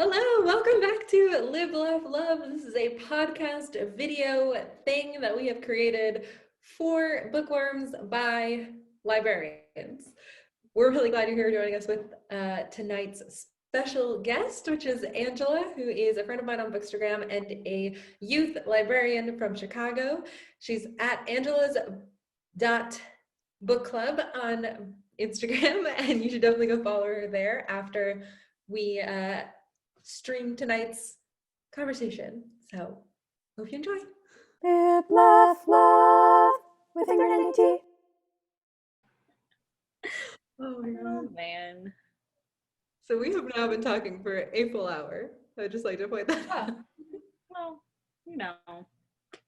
Hello, welcome back to Lib Laugh Love. This is a podcast video thing that we have created for bookworms by librarians. We're really glad you're here joining us with tonight's special guest, which is Angela, who is a friend of mine on Bookstagram and a youth librarian from Chicago. She's at angela's.bookclub on Instagram, and you should definitely go follow her there after we stream tonight's conversation. So, hope you enjoy. Lib Laugh Love with Ingrid and E.T. Oh my god. Man. So we have now been talking for a full hour. I'd just like to point that out. Well,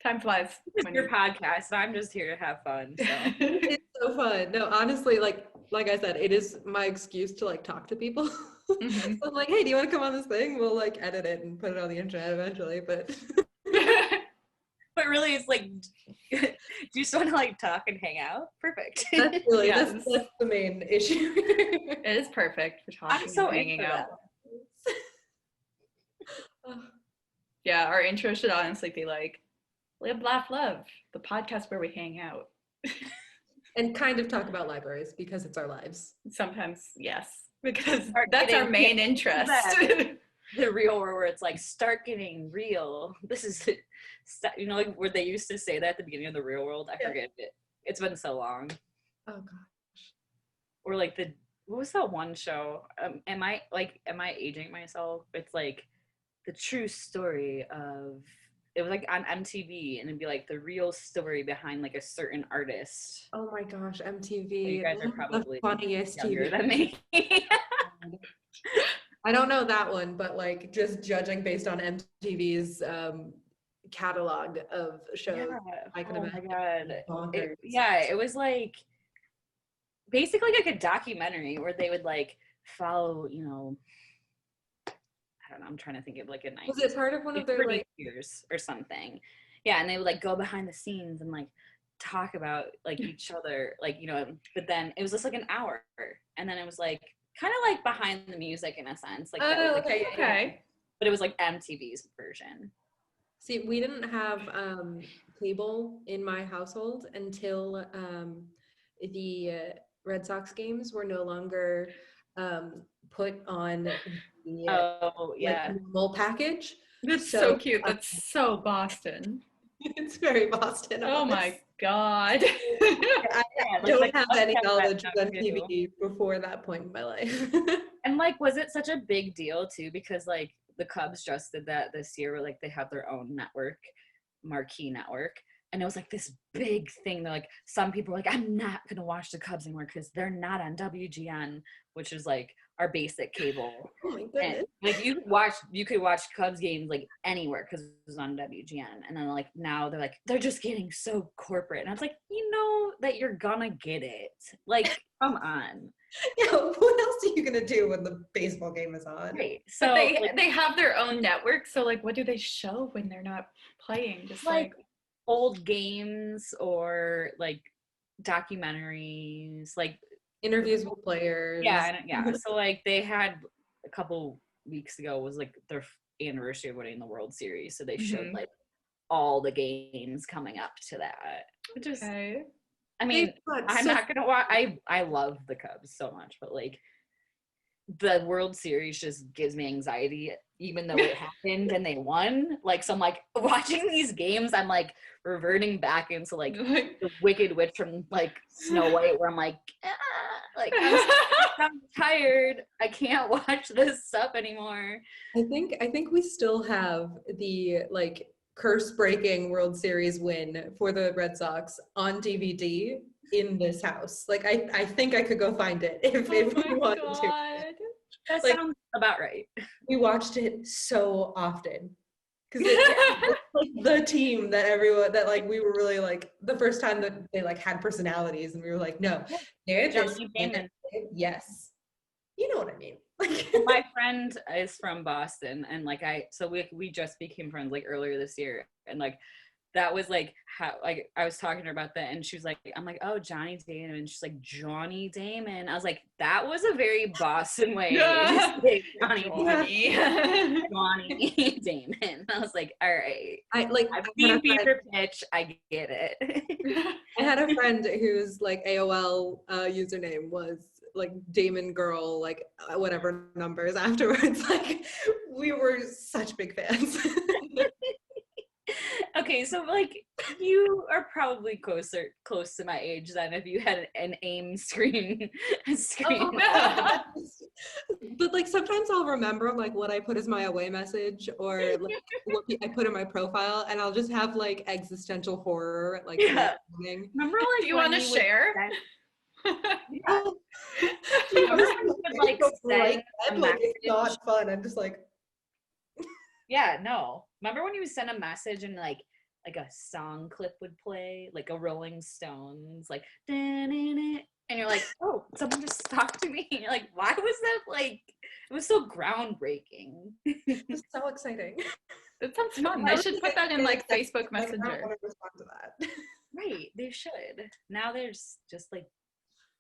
Time flies. it's your podcast, and I'm just here to have fun. So. It's so fun. No, honestly, like I said, it is my excuse to talk to people. Mm-hmm. So I'm like, hey, do you want to come on this thing? We'll edit it and put it on the internet eventually. But But really, it's do you just want to talk and hang out? Perfect. that's really Yes. that's the main issue. It is perfect for talking I'm so and hanging into out. that. Yeah, our intro should honestly be Lib Laugh Love, the podcast where we hang out. And kind of talk about libraries because it's our lives. Sometimes, yes, because Start that's our getting- main interest. The real world where it's start getting real. This is, where they used to say that at the beginning of the real world. I forget it. It's been so long. Oh gosh. Or what was that one show? Am I aging myself? It's the true story of, it was on MTV, and it'd be the real story behind a certain artist. Oh my gosh, MTV. You guys are probably the funniest younger TV than me. I don't know that one, but just judging based on MTV's catalog of shows, I can imagine. Oh my god. Bonkers. It was basically a documentary where they would follow, I don't know, I'm trying to think of a nice. Was it part of one of their years or something? Yeah, and they would go behind the scenes and talk about each other, but then it was just an hour, and then it was kind of behind the music in a sense, okay. But it was MTV's version. See, we didn't have cable in my household until the Red Sox games were no longer put on the normal package. That's so cute. That's so Boston. It's very Boston. Oh my god. I don't have any knowledge of MTV before that point in my life. And was it such a big deal too? Because the Cubs just did that this year, where they have their own network, marquee network, and it was this big thing. They're some people are I'm not gonna watch the Cubs anymore because they're not on WGN, which is our basic cable. Oh my goodness. And, you could watch Cubs games anywhere because it was on WGN, and then now they're just getting so corporate, and I was that you're gonna get it. Come on. Yeah, what else are you gonna do when the baseball game is on? Right. So So they have their own network, so what do they show when they're not playing? Just old games or documentaries, Interviews with players. yeah. So they had a couple weeks ago was their anniversary of winning the World Series, so they showed all the games coming up to that. Which is, I mean, I'm not gonna watch. I love the Cubs so much, but the World Series just gives me anxiety, even though it happened and they won. So I'm watching these games, I'm reverting back into the Wicked Witch from Snow White, where I'm I'm tired. I can't watch this stuff anymore. I think we still have the curse-breaking World Series win for the Red Sox on DVD in this house. I think I could go find it if we wanted to. That sounds about right. We watched it so often because it's the team that everyone that we were really the first time that they had personalities, and we were no, they're just yes, you know what I mean. My friend is from Boston, and we just became friends earlier this year, and that was like how, like, I was talking to her about that, and she was like, I'm like, oh, Johnny Damon, and she's like, Johnny Damon. I was like, that was a very Boston way to say Johnny Damon. I was like, all right, I've seen Fever Pitch, I get it. I had a friend whose like AOL username was like Damon Girl, like whatever numbers afterwards. Like we were such big fans. Okay, so like you are probably close to my age then if you had an AIM screen. But like sometimes I'll remember like what I put as my away message or like what I put in my profile, and I'll just have like existential horror like remember like do you want to share? It's not fun. I'm just like no. Remember when you would send a message and like a song clip would play, like a Rolling Stones, like, and you're like, oh, someone just talked to me. And you're like, why was that like? It was so groundbreaking. It was so exciting. That sounds fun. They should put that in like Facebook Messenger. I don't want to respond to that. Right, they should. Now there's just like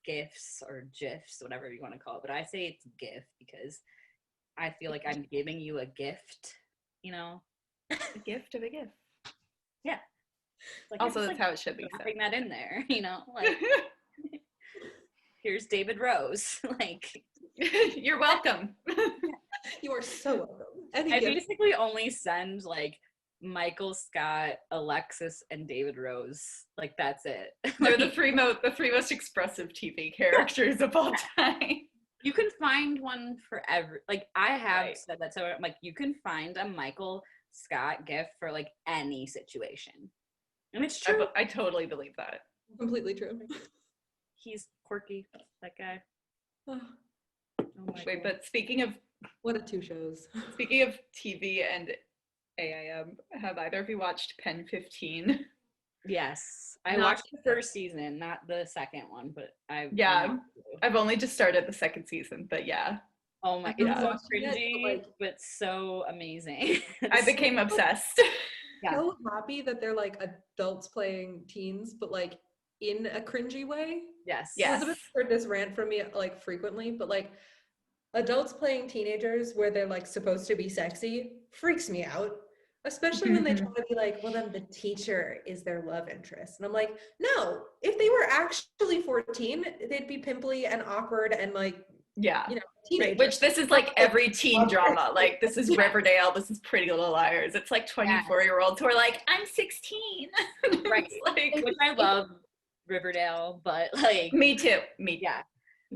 GIFs or GIFs, whatever you want to call it. But I say it's GIF because I feel like I'm giving you a gift, you know? A gift of a gift. Yeah. Like, also, that's like, how it should be. Putting that in there, you know? Like, here's David Rose. Like, you're welcome. You are so welcome. I basically only send like Michael Scott, Alexis, and David Rose. Like, that's it. They're the three most expressive TV characters of all time. You can find one for every, like, I have said that, so I'm like, you can find a Michael Scott GIF for like any situation. And it's true. I totally believe that. Completely true. He's quirky, that guy. Oh wait, but speaking of what a two shows. Speaking of TV and AIM, have either of you watched Pen 15? Yes. I watched the first season, not the second one, but I've only just started the second season, but yeah. Oh my god, so cringy, but so amazing. I became obsessed. I'm so happy that they're like adults playing teens, but like in a cringy way. Yes. Elizabeth heard this rant from me like frequently, but like adults playing teenagers where they're like supposed to be sexy freaks me out. Especially when they try to be like, well, then the teacher is their love interest. And I'm like, no, if they were actually 14, they'd be pimply and awkward and like, you know, teenagers. Which this is like every teen drama. Like, this is Riverdale, this is Pretty Little Liars. It's like 24-year-olds who are like, I'm 16. Right. Like, which I love Riverdale, but like. Me too. Yeah.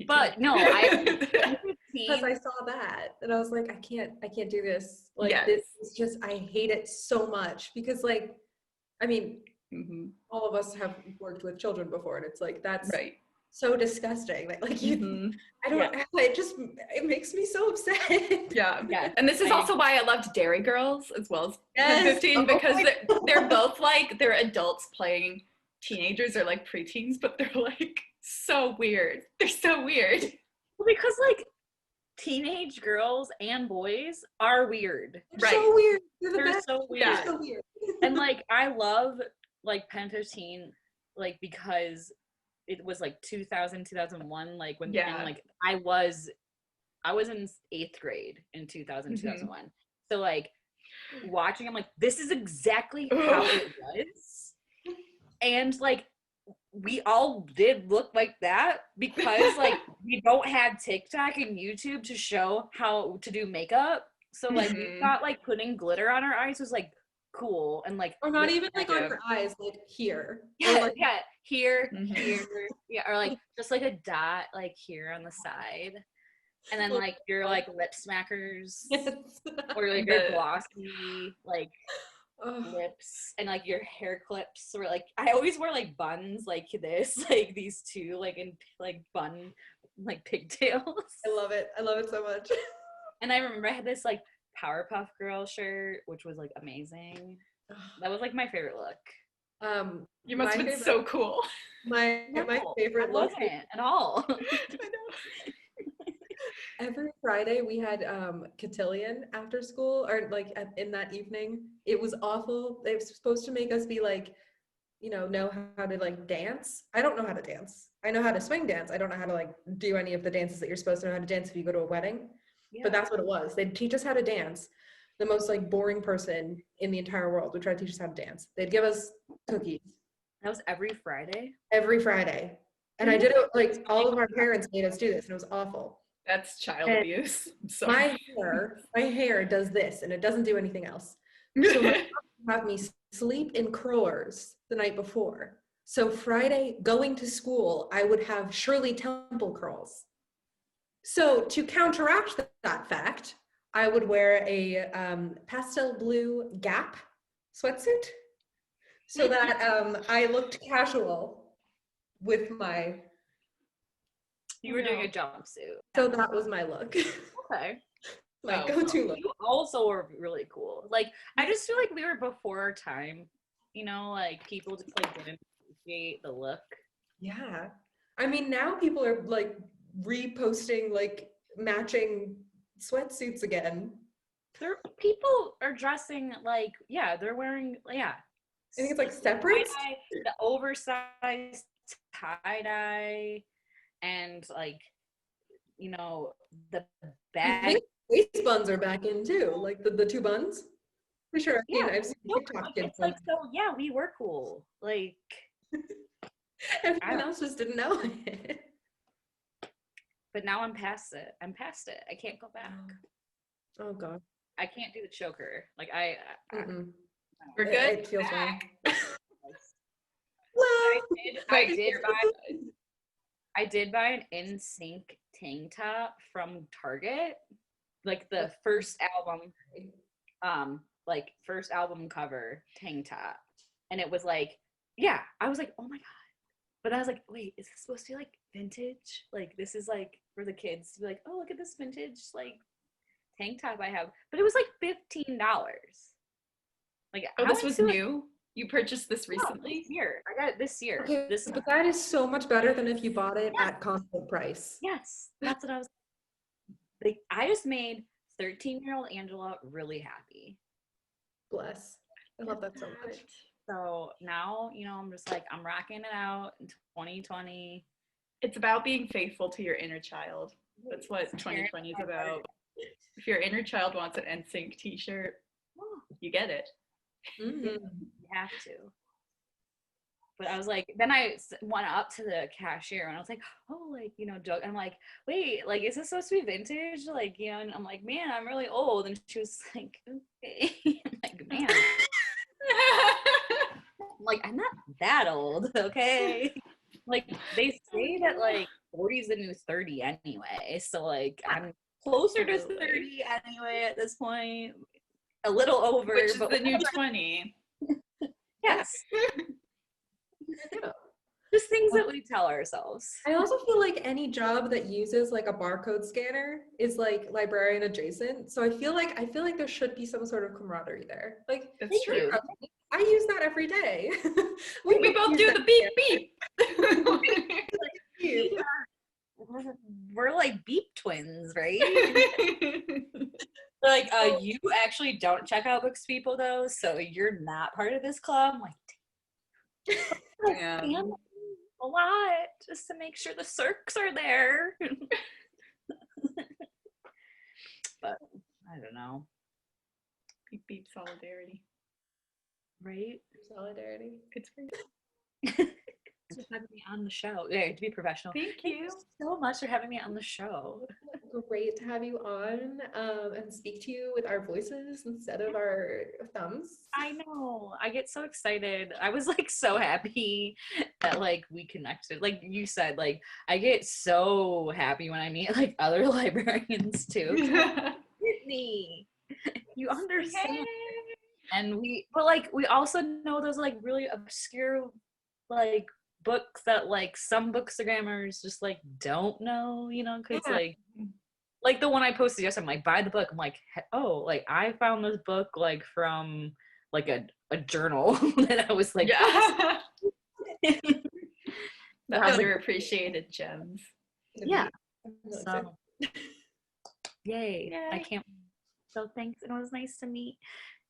But no, because I saw that and I was like, I can't do this. Like this is just, I hate it so much because like, I mean, all of us have worked with children before and it's like, that's so disgusting. Like you, I don't, it makes me so upset. Yeah. And this is also why I loved Dairy Girls as well as 15 because they're both like, they're adults playing teenagers or like preteens, but they're like so weird. They're so weird. Well, because like teenage girls and boys are weird. They're so weird. They're so weird. They're so weird. And like I love like Pen 15 like because it was like 2001 like when and, like I was in 8th grade in 2001. So like watching I'm like this is exactly how it was. And like we all did look like that because like we don't have TikTok and YouTube to show how to do makeup. So like we thought like putting glitter on our eyes was like cool and like or not even like on your eyes, like here. Here, here, or like just like a dot like here on the side. And then like your like lip smackers or like your glossy like lips and like your hair clips or like I always wear like buns like this like these two like in like bun like pigtails. I love it so much. And I remember I had this like Powerpuff Girl shirt which was like amazing. That was like my favorite look. You must have been so cool. My favorite I look wasn't at all. I know. Every Friday we had cotillion after school, or like in that evening. It was awful. They were supposed to make us be like, know how to like dance. I don't know how to dance. I know how to swing dance. I don't know how to like do any of the dances that you're supposed to know how to dance if you go to a wedding. But that's what it was. They'd teach us how to dance. The most like boring person in the entire world would try to teach us how to dance. They'd give us cookies. That was every Friday? Every Friday. And I did it, like, all of our parents made us do this, and it was awful. That's child abuse. My hair does this, and it doesn't do anything else. So my mom would have me sleep in curlers the night before. So Friday, going to school, I would have Shirley Temple curls. So to counteract that fact, I would wear a pastel blue Gap sweatsuit so that I looked casual with my... You were doing a jumpsuit. So that was my look. Okay. My go-to look. You also were really cool. Like, I just feel like we were before our time. Like, people just, like, didn't appreciate the look. Yeah. I mean, now people are, like, reposting, like, matching sweatsuits again. People are dressing, like, they're wearing, I think it's, like, separate. The oversized tie-dye and, like, the bag. Waist buns are back in, too. Like, the two buns. For sure. I've seen TikTok kids. It's like, so, we were cool. Like, everyone else just didn't know it. But now I'm past it. I can't go back. Oh, God. I can't do the choker. Like, we're good. It feels wrong. I did buy an NSYNC tank top from Target, like the first album cover tank top, and it was like, I was like, oh my God, but I was like, wait, is this supposed to be like vintage? Like, this is like for the kids to be like, oh, look at this vintage like tank top I have, but it was like $15. Like, this was new. You purchased this recently? This year. I got it this year. Okay, but that is so much better than if you bought it at constant price. Yes, that's what I was like. I just made 13-year-old Angela really happy. Bless. I love that so much. So now, I'm just like, I'm rocking it out in 2020. It's about being faithful to your inner child. That's what 2020 is about. If your inner child wants an NSYNC t-shirt, you get it. Mm-hmm. You have to. But I was like, then I went up to the cashier and I was like, oh, like, joke. And I'm like, wait, like, is this supposed to be vintage? Like, and I'm like, man, I'm really old. And she was like, okay. I'm like, man. I'm like, I'm not that old, okay? Like, they say that, like, 40 is the new 30 anyway. So, like, I'm closer to 30 anyway at this point. A little over. Which is the new 20. Yes. Just things that we tell ourselves. I also feel like any job that uses like a barcode scanner is like librarian adjacent. So I feel like there should be some sort of camaraderie there. Like, that's true. I use that every day. we both do the beep beep. We're like beep twins, right? Like, you actually don't check out books, people, though, so you're not part of this club. I'm like, damn, a lot just to make sure the circs are there. But I don't know. Beep beep solidarity. Right? Solidarity. It's for you. For having me on the show. Yeah, to be professional. Thank you so much for having me on the show. Great to have you on and speak to you with our voices instead of our thumbs. I know. I get so excited. I was like so happy that like we connected. Like you said, like I get so happy when I meet like other librarians too. Whitney, you understand. And we also know those like really obscure like books that like some bookstagrammers just like don't know, because like the one I posted yesterday, I'm like, buy the book. I'm like, oh, like I found this book like from like a journal that I was like, the underappreciated gems. Yeah. So Yay. Yay. I can't. So thanks. It was nice to meet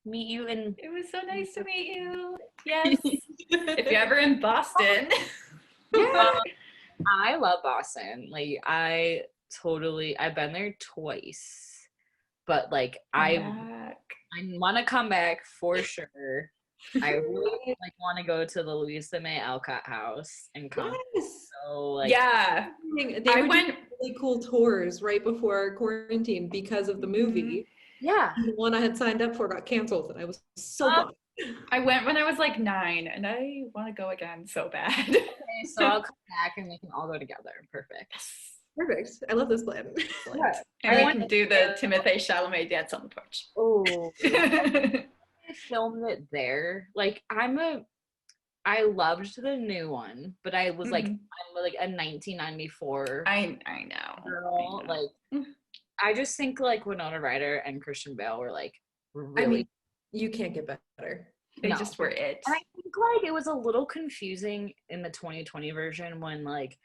you, and it was so nice to meet you. Yes. If you're ever in Boston. I love Boston. Like I've been there twice, but like I want to come back for sure. I really want to go to the Louisa May Alcott house and come. Yes. So like, yeah, they went really cool tours right before quarantine because of the movie. Yeah, the one I had signed up for got canceled, and I was so bummed. I went when I was like 9, and I want to go again so bad. Okay, so I'll come back and we can all go together. Perfect. Perfect. I love this plan. Yeah. And we can do the Timothée Chalamet dance on the porch. Oh, I filmed it there. Like I loved the new one, but I was like, I'm like a 1994. I know. Girl. I know. Like, I just think like Winona Ryder and Christian Bale were like really. I mean, you can't get better. They just were it. And I think like it was a little confusing in the 2020 version when like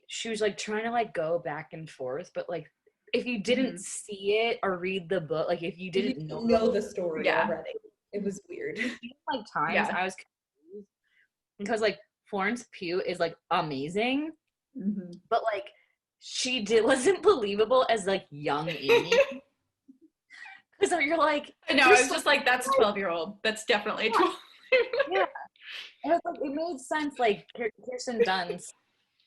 she was like trying to like go back and forth, but like if you didn't see it or read the book, like if you didn't know the story already, it was weird. Like times I was confused because like Florence Pugh is like amazing, but like she wasn't believable as like young Amy. Because you're like, I know, I was just like, that's a 12-year-old. That's definitely a 12. Yeah. And it's like, it made sense, like, Kirsten Dunst,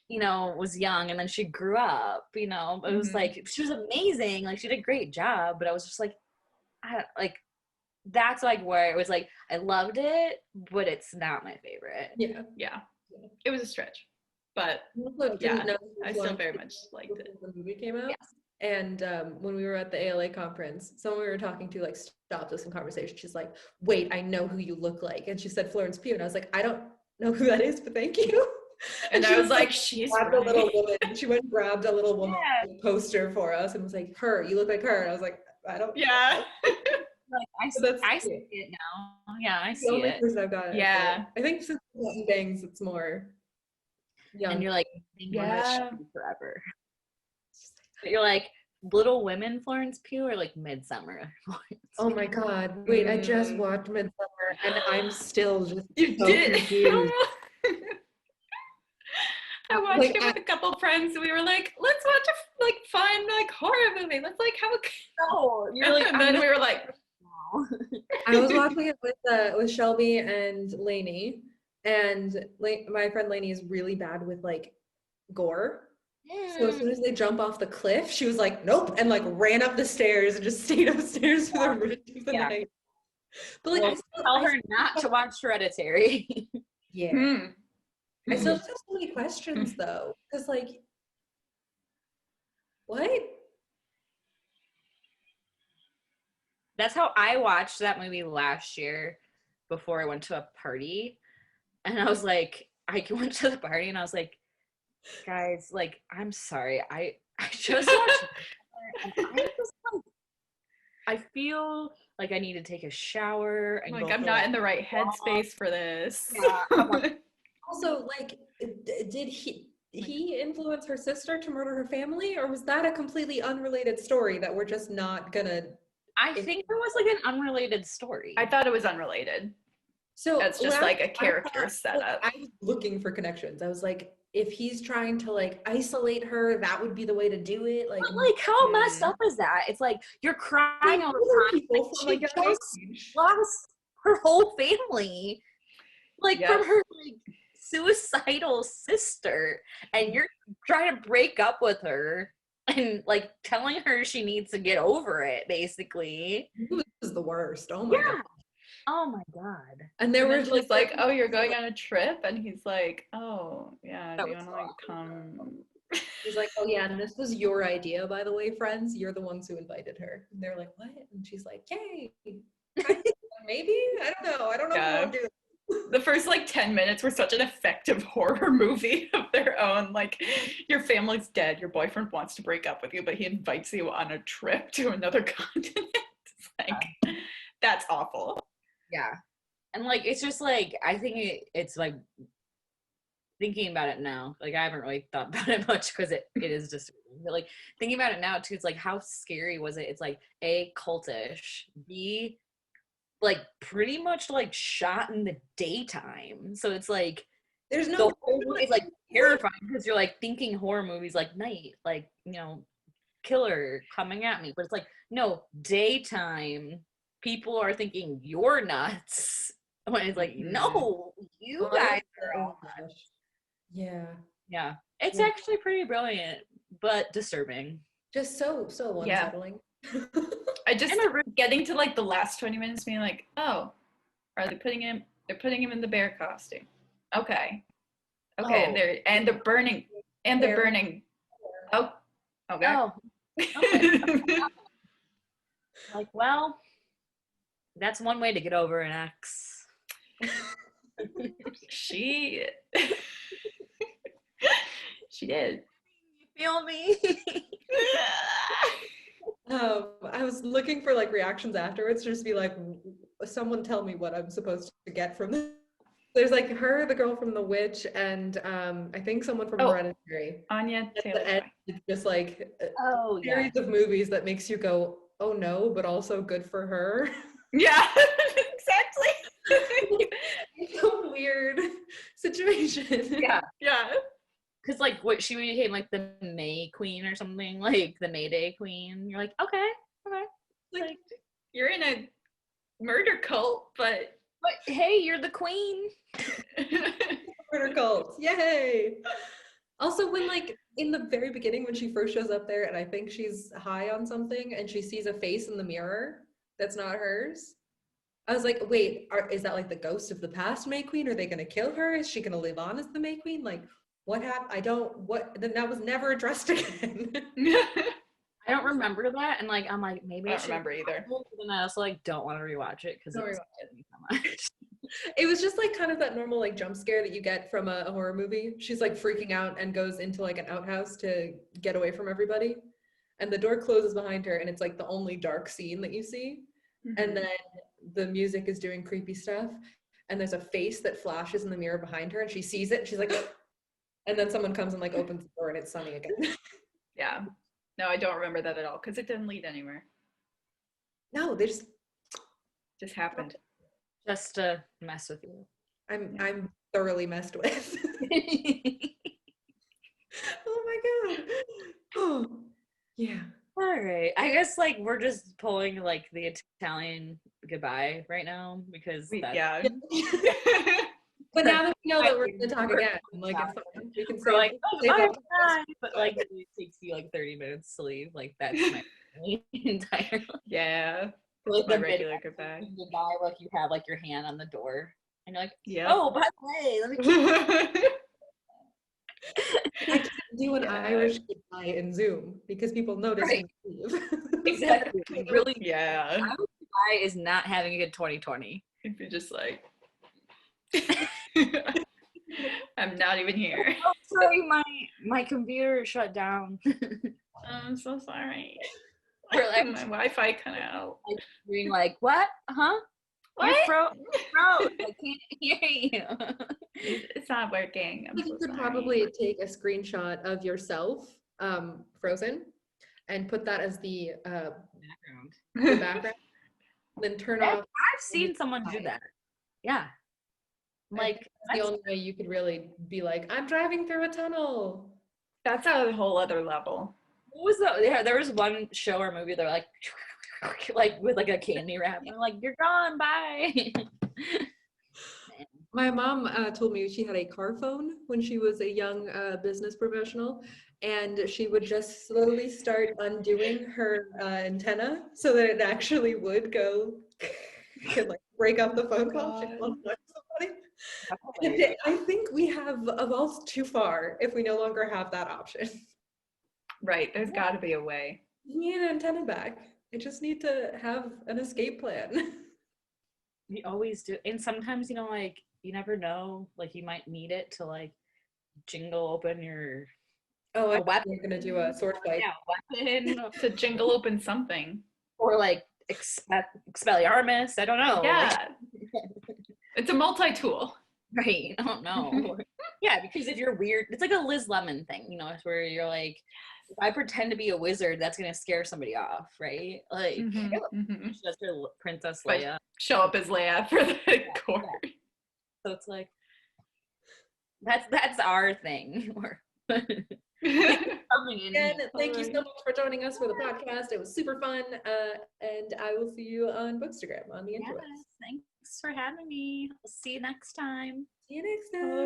you know, was young, and then she grew up, you know, it was like, she was amazing, like, she did a great job, but I was just like, that's like where it was like, I loved it, but it's not my favorite. Yeah. It was a stretch, but I still very much liked it. The movie came out. Yes. And when we were at the ALA conference, someone we were talking to like stopped us in conversation. She's like, wait, I know who you look like. And she said Florence Pugh. And I was like, I don't know who that is, but thank you. And I was like, she's right. A little woman. She went and grabbed a little woman poster for us and was like, her, you look like her. And I was like, I don't know. Like, I see it now. Yeah, I see it. The only person I've got it. Yeah. I think since Bangs, it's more young. And you're like, forever. But you're like, Little Women Florence Pugh or like Midsummer Florence Pugh? Oh my god. Wait, I just watched Midsummer and I'm still just confused. I watched it with a couple friends and we were like, let's watch a like fun like horror movie. Let's like have a you're like, and then we were like I was watching it with Shelby and Lainey, and my friend Lainey is really bad with like gore. So as soon as they jump off the cliff, she was like, nope, and like ran up the stairs and just stayed upstairs for the rest of the night. But like, tell her not to watch Hereditary. I still have so many questions though, because like, what? That's how I watched that movie last year before I went to a party, and I was like, I went to the party and I was like, guys, like, I'm sorry, I just watched and I feel like I need to take a shower and like I'm not in the right headspace for this. Also, like, did he influence her sister to murder her family, or was that a completely unrelated story that we're just not gonna? I think it was like an unrelated story. I thought it was unrelated. So it's just like a character setup. I was looking for connections. I was like, if he's trying to like isolate her, that would be the way to do it. Like, but like how messed up is that? It's like you're crying all the time. Like, she just lost her whole family, like from her like suicidal sister, and you're trying to break up with her and like telling her she needs to get over it. Basically, this is the worst. Oh my god. Oh my god. And there were just like, oh, you're going on a trip? And he's like, oh, yeah, do you want to like come? He's like, oh yeah, and this was your idea, by the way, friends. You're the ones who invited her. And they're like, what? And she's like, yay. Maybe? I don't know. I don't know if I want to do it. The first like 10 minutes were such an effective horror movie of their own. Like, your family's dead. Your boyfriend wants to break up with you, but he invites you on a trip to another continent. It's like, that's awful. Yeah. And like it's just like I think it's like thinking about it now, like I haven't really thought about it much because it is disturbing, But like thinking about it now too, it's like how scary was it? It's like A, cultish, B, like pretty much like shot in the daytime. So it's like there's no the whole movie is like terrifying because you're like thinking horror movies like night, like, you know, killer coming at me. But it's like, no, daytime, people are thinking you're nuts. When it's like, no, you guys are all nuts. Yeah. Yeah. It's actually pretty brilliant, but disturbing. Just so unsettling. I just getting to like the last 20 minutes being like, oh, are they putting him in the bear costume. Okay. Okay, and they're burning Oh, okay. Oh. Okay. Like, well, that's one way to get over an ex. She did. You feel me? I was looking for like reactions afterwards, just to be like, someone tell me what I'm supposed to get from this. There's like her, the girl from The Witch, and I think someone from Hereditary. Anya Taylor. It's just like a series of movies that makes you go, oh no, but also good for her. Yeah, exactly. It's a weird situation. Yeah. Because like what she became like the May Queen or something, like the Mayday Queen. You're like, okay. Like you're in a murder cult, but hey, you're the queen. Murder cult, yay! Also, when like in the very beginning, when she first shows up there, and I think she's high on something, and she sees a face in the mirror that's not hers. I was like, wait, is that like the ghost of the past May Queen? Are they gonna kill her? Is she gonna live on as the May Queen? Like, what happened? Then that was never addressed again. I don't remember that, and like I'm like, maybe I don't remember either. But then I also like don't want to rewatch it because it's me so much. It was just like kind of that normal like jump scare that you get from a horror movie. She's like freaking out and goes into like an outhouse to get away from everybody, and the door closes behind her, and it's like the only dark scene that you see. And then the music is doing creepy stuff, and there's a face that flashes in the mirror behind her, and she sees it, and she's like, and then someone comes and like opens the door, and it's sunny again. Yeah. No, I don't remember that at all because it didn't lead anywhere. No, they just happened. Just to mess with you. I'm thoroughly messed with. Oh my god. Oh yeah. All right. I guess like we're just pulling like the Italian goodbye right now because yeah. But now that we know that we're gonna talk again, like it's fine. We can say like, oh, bye, but like it takes you like 30 minutes to leave. Like that's my entire. Yeah. Like my regular goodbye. Goodbye, like you have like your hand on the door, and you're like, yeah. Oh, by the way, let me. I can't do an Irish goodbye in Zoom because people notice. Right. Exactly. Really. Yeah. Irish goodbye is not having a good 2020. If you're just like. I'm not even here. Oh, sorry, my computer shut down. I'm so sorry. Or like my Wi-Fi cut out. Like being like, what? Huh? What? You're froze. I can't hear you. It's not working. You could probably take a screenshot of yourself, frozen, and put that as the background. Then turn off. I've seen someone do that. Yeah. Like that's the only way you could really be like, I'm driving through a tunnel. That's a whole other level. What was that? Yeah, there was one show or movie they're like with like a candy wrap. And I'm like, you're gone, bye. My mom told me she had a car phone when she was a young business professional, and she would just slowly start undoing her antenna so that it actually would go and like break up the phone call. I think we have evolved too far if we no longer have that option. Right, there's got to be a way. You need an antenna back. I just need to have an escape plan. We always do, and sometimes like you never know, like you might need it to like jingle open your. Oh, I thought you were gonna do a sword fight. Yeah, weapon to jingle open something, or like Expelliarmus. I don't know. Yeah, it's a multi-tool. Right. I don't know. Yeah, because if you're weird, it's like a Liz Lemon thing, it's where you're like, if I pretend to be a wizard, that's gonna scare somebody off, right? Like, just Princess Leia. But show up as Leia for the court. Yeah. So it's like that's our thing. Again, thank you so much for joining us for the podcast. It was super fun, and I will see you on Bookstagram on the interwebs. Yes, thanks for having me. I'll see you next time. See you next time.